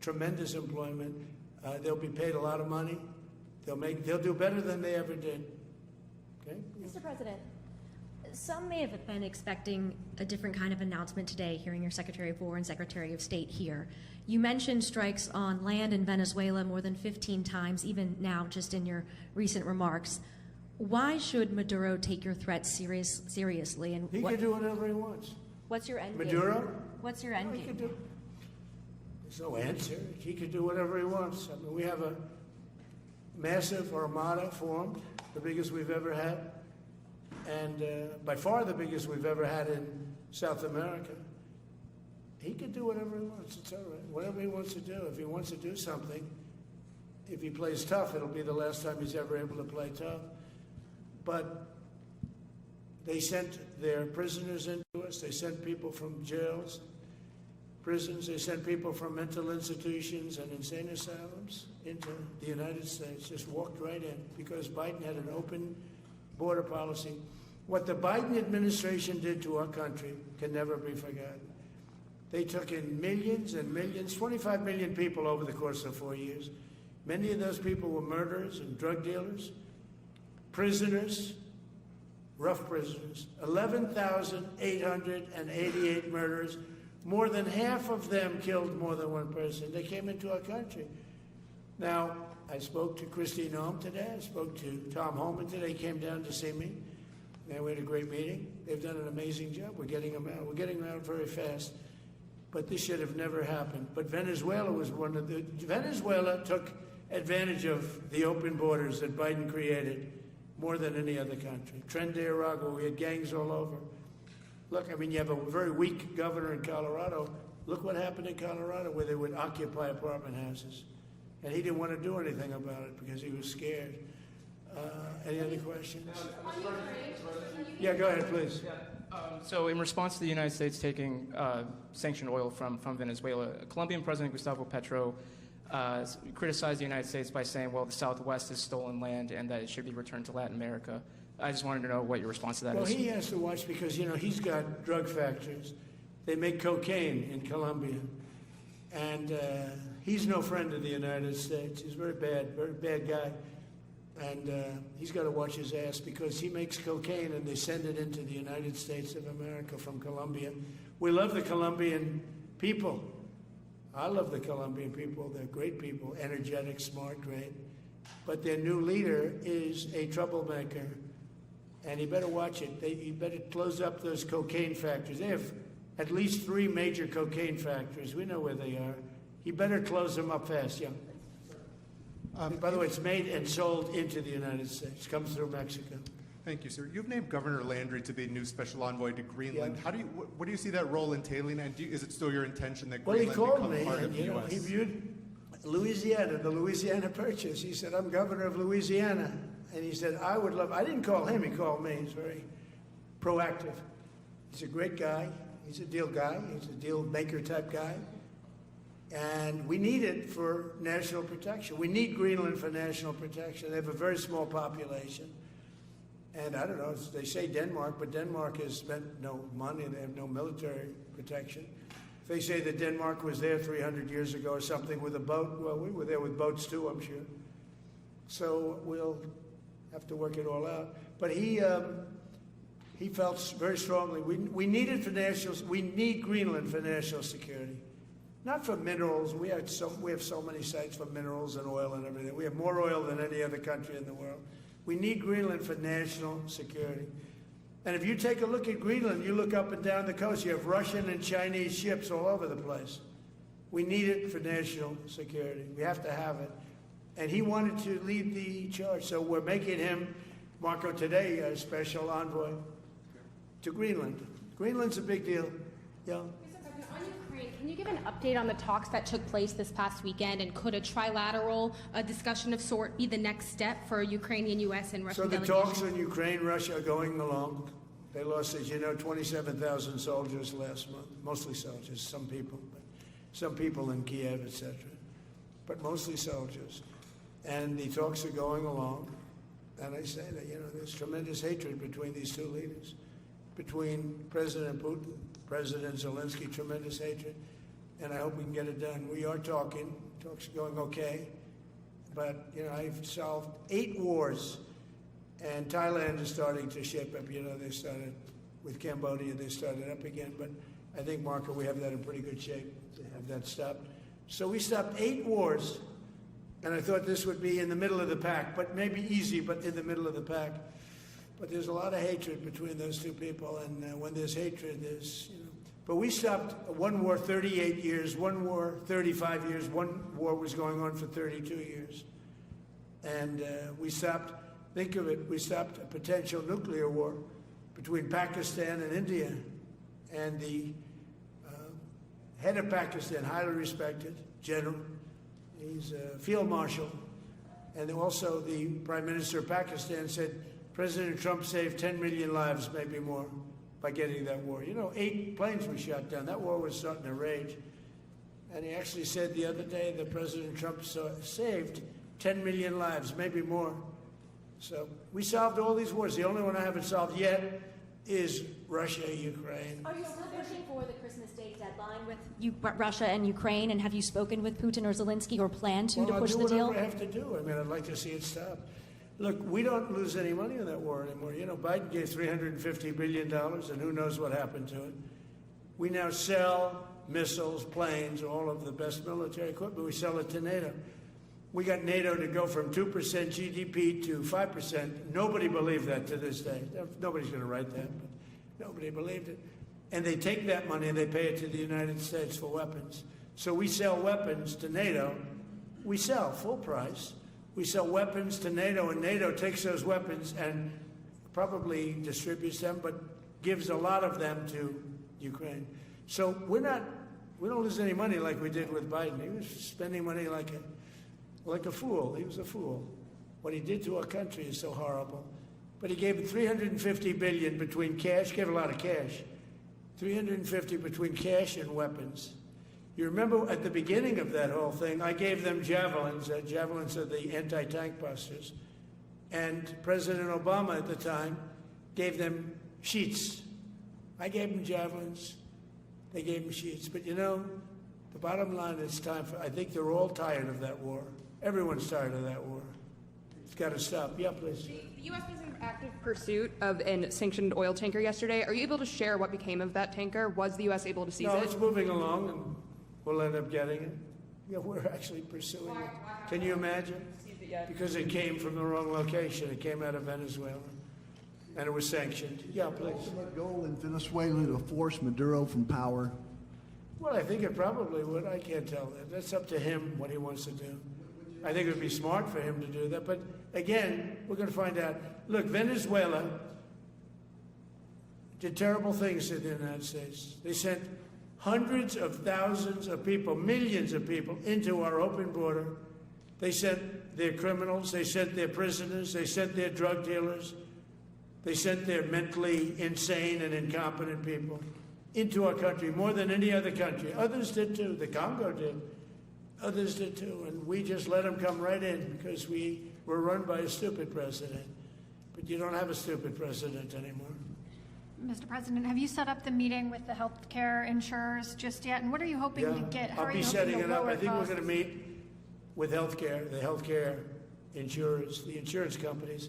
tremendous employment. They'll be paid a lot of money. They'll do better than they ever did. Okay? Mr. President, some may have been expecting a different kind of announcement today, hearing your Secretary of War and Secretary of State here. You mentioned strikes on land in Venezuela more than 15 times, even now, just in your recent remarks. Why should Maduro take your threats seriously? And he can do whatever he wants. What's your end game? Maduro? What's your end game? There's no answer. He can do whatever he wants. I mean, we have a massive armada formed, the biggest we've ever had, and by far the biggest we've ever had in South America. He can do whatever he wants. It's all right. Whatever he wants to do. If he wants to do something, if he plays tough, it'll be the last time he's ever able to play tough. But they sent their prisoners into us. They sent people from jails, prisons. They sent people from mental institutions and insane asylums into the United States. Just walked right in because Biden had an open border policy. What the Biden administration did to our country can never be forgotten. They took in millions and millions, 25 million people over the course of 4 years. Many of those people were murderers and drug dealers, prisoners, rough prisoners. 11,888 murderers. More than half of them killed more than one person. They came into our country. Now, I spoke to Christine Noem today. I spoke to Tom Homan today. He came down to see me. And we had a great meeting. They've done an amazing job. We're getting them out. We're getting them out very fast. But this should have never happened. But Venezuela was one of the... Venezuela took advantage of the open borders that Biden created more than any other country. Tren de Aragua, we had gangs all over. Look, I mean, you have a very weak governor in Colorado. Look what happened in Colorado, where they would occupy apartment houses. And he didn't want to do anything about it because he was scared. Any other questions? Yeah, go ahead, please. So in response to the United States taking sanctioned oil from Venezuela, Colombian President Gustavo Petro criticized the United States by saying, well, the Southwest is stolen land and that it should be returned to Latin America. I just wanted to know what your response to that is. Well, he has to watch because, you know, he's got drug factories. They make cocaine in Colombia. And he's no friend of the United States. He's very bad guy. And he's got to watch his ass because he makes cocaine and they send it into the United States of America from Colombia. We love the Colombian people. I love the Colombian people. They're great people, energetic, smart, great. But their new leader is a troublemaker. And he better watch it. He better close up those cocaine factories. They have at least 3 major cocaine factories. We know where they are. He better close them up fast, yeah. By the way, it's made and sold into the United States. Comes through Mexico. Thank you, sir. You've named Governor Landry to be new special envoy to Greenland. Yeah. What do you see that role entailing? And is it still your intention that Well, he Greenland called become me, part of and the you know, U.S.? he viewed Louisiana, the Louisiana Purchase. He said, I'm governor of Louisiana. And he said, I would love, I didn't call him, he called me. He's very proactive. He's a great guy. He's a deal guy. He's a deal maker type guy. And we need it for national protection. We need Greenland for national protection. They have a very small population. And I don't know, they say Denmark, but Denmark has spent no money. They have no military protection. If they say that Denmark was there 300 years ago or something with a boat, well, we were there with boats too, I'm sure. So we'll have to work it all out. But he felt very strongly, we need it for we need Greenland for national security. Not for minerals. We have so many sites for minerals and oil and everything. We have more oil than any other country in the world. We need Greenland for national security. And if you take a look at Greenland, you look up and down the coast, you have Russian and Chinese ships all over the place. We need it for national security. We have to have it. And he wanted to lead the charge. So we're making him, Marco, today, a special envoy to Greenland. Greenland's a big deal. Yeah. Can you give an update on the talks that took place this past weekend, and could a trilateral discussion of sort be the next step for Ukrainian, U.S., and Russian delegations? So the talks on Ukraine, Russia are going along. They lost, as you know, 27,000 soldiers last month, mostly soldiers, some people in Kiev, etc., but mostly soldiers. And the talks are going along. And I say that, you know, there's tremendous hatred between these two leaders, between President Putin, President Zelensky, tremendous hatred, and I hope we can get it done. We are talking. Talks are going okay. But, you know, I've solved 8 wars, and Thailand is starting to shape up. You know, they started with Cambodia, they started up again. But I think, Marco, we have that in pretty good shape to have that stopped. So we stopped 8 wars, and I thought this would be in the middle of the pack, but maybe easy, but in the middle of the pack. But there's a lot of hatred between those two people, and when there's hatred, there's, you know. But we stopped one war 38 years, one war 35 years, one war was going on for 32 years. And we stopped, think of it, we stopped a potential nuclear war between Pakistan and India. And the head of Pakistan, highly respected general, he's a field marshal, and also the Prime Minister of Pakistan said, President Trump saved 10 million lives, maybe more, by getting that war. You know, 8 planes were shot down. That war was starting to rage. And he actually said the other day that President Trump saved 10 million lives, maybe more. So we solved all these wars. The only one I haven't solved yet is Russia, Ukraine. Are you still pushing for the Christmas Day deadline with Russia and Ukraine? And have you spoken with Putin or Zelensky or plan to push the I'll do deal? whatever I have to do. I mean, I'd like to see it stop. Look, we don't lose any money in that war anymore. You know, Biden gave $350 billion, and who knows what happened to it. We now sell missiles, planes, all of the best military equipment. We sell it to NATO. We got NATO to go from 2% GDP to 5%. Nobody believed that to this day. Nobody's going to write that, but nobody believed it. And they take that money and they pay it to the United States for weapons. So we sell weapons to NATO. We sell full price. We sell weapons to NATO, and NATO takes those weapons and probably distributes them, but gives a lot of them to Ukraine. So we don't lose any money like we did with Biden. He was spending money like a fool. He was a fool. What he did to our country is so horrible. But he gave $350 billion between cash, gave a lot of cash, $350 between cash and weapons. You remember at the beginning of that whole thing, I gave them javelins. Javelins are the anti-tank busters. And President Obama at the time gave them sheets. I gave them javelins. They gave them sheets. But you know, the bottom line is I think they're all tired of that war. Everyone's tired of that war. It's got to stop. Yeah, please. The U.S. was in active pursuit of a sanctioned oil tanker yesterday. Are you able to share what became of that tanker? Was the U.S. able to seize No, it? it's moving along, and we'll end up getting it. Yeah, we're actually pursuing it. Can you imagine? Because it came from the wrong location. It came out of Venezuela, and it was sanctioned. Yeah, please. Ultimate goal in Venezuela to force Maduro from power. Well, I think it probably would. I can't tell that. That's up to him what he wants to do. I think it would be smart for him to do that. But again, we're going to find out. Look, Venezuela did terrible things to the United States. They sent hundreds of thousands of people, millions of people, into our open border. They sent their criminals. They sent their prisoners. They sent their drug dealers. They sent their mentally insane and incompetent people into our country more than any other country. Others did too. The Congo did. Others did too. And we just let them come right in because we were run by a stupid president. But you don't have a stupid president anymore. Mr. President, have you set up the meeting with the healthcare insurers just yet? And what are you hoping to get? How I'll are be you hoping setting to it up. lower I think we're costs? going to meet with the healthcare insurers, the insurance companies.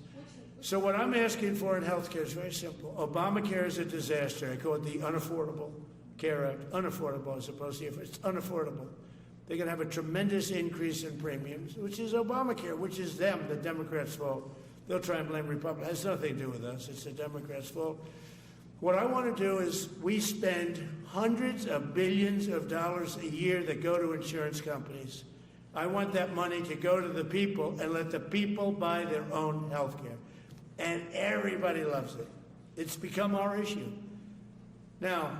So what I'm asking for in healthcare is very simple. Obamacare is a disaster. I call it the Unaffordable Care Act. Unaffordable as opposed to it's unaffordable. They're going to have a tremendous increase in premiums, which is Obamacare, which is them, the Democrats' fault. They'll try and blame Republicans. It has nothing to do with us. It's the Democrats' fault. What I want to do is we spend hundreds of billions of dollars a year that go to insurance companies. I want that money to go to the people and let the people buy their own health care. And everybody loves it. It's become our issue. Now,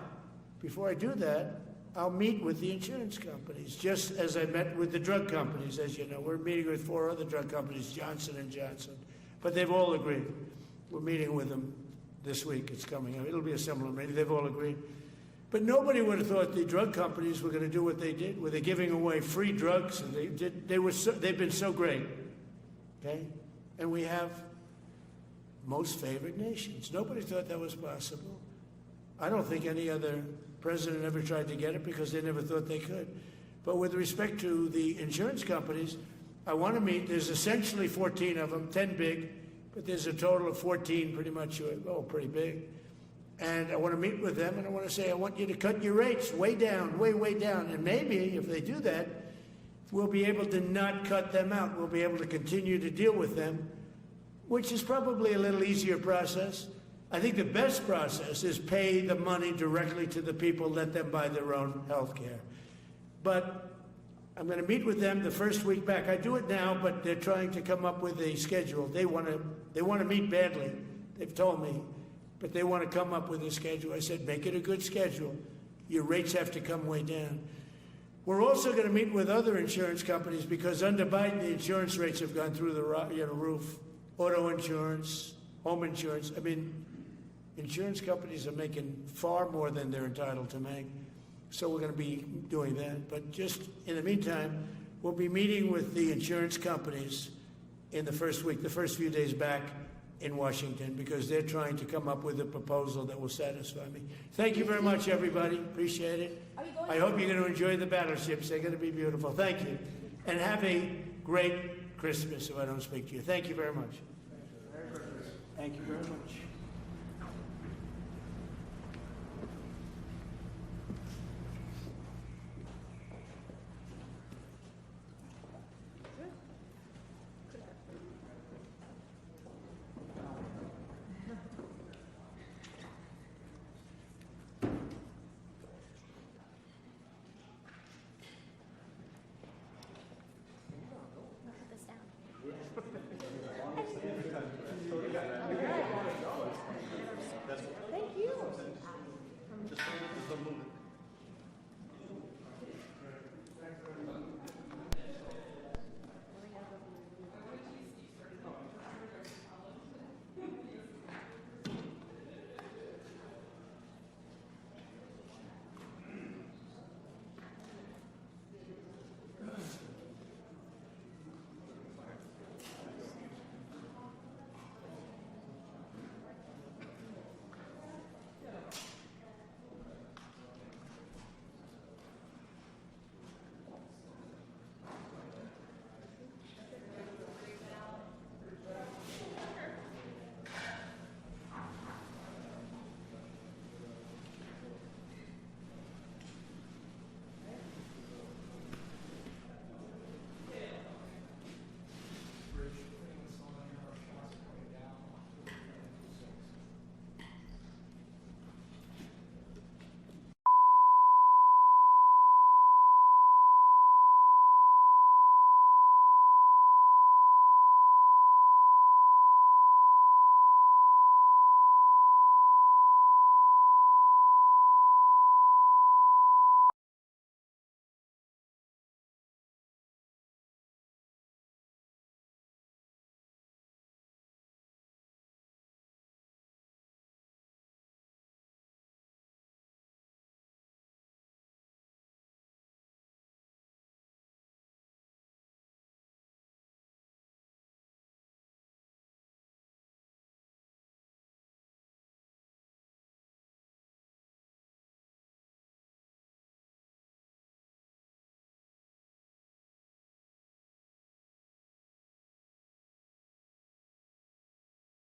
before I do that, I'll meet with the insurance companies, just as I met with the drug companies, as you know. We're meeting with 4 other drug companies, Johnson & Johnson. But they've all agreed. We're meeting with them this week. It's coming up. It'll be a similar meeting. They've all agreed. But nobody would have thought the drug companies were going to do what they did, where they're giving away free drugs. And they've been so great. Okay? And we have most favored nations. Nobody thought that was possible. I don't think any other president ever tried to get it because they never thought they could. But with respect to the insurance companies, I want to meet. There's essentially 14 of them, 10 big, but there's a total of 14 pretty much, pretty big. And I want to meet with them, and I want to say, I want you to cut your rates way down, way down. And maybe if they do that, we'll be able to not cut them out. We'll be able to continue to deal with them, which is probably a little easier process. I think the best process is pay the money directly to the people, let them buy their own health care. But I'm going to meet with them the first week back. I do it now, but they're trying to come up with a schedule. They want to meet badly. They've told me, but they want to come up with a schedule. I said, make it a good schedule. Your rates have to come way down. We're also going to meet with other insurance companies because under Biden, the insurance rates have gone through the roof. Auto insurance, home insurance. I mean, insurance companies are making far more than they're entitled to make. So we're going to be doing that. But just in the meantime, we'll be meeting with the insurance companies in the first week, the first few days back in Washington, because they're trying to come up with a proposal that will satisfy me. Thank you very much, everybody. Appreciate it. I hope you're going to enjoy the battleships. They're going to be beautiful. Thank you. And have a great Christmas if I don't speak to you. Thank you very much. Thank you very much.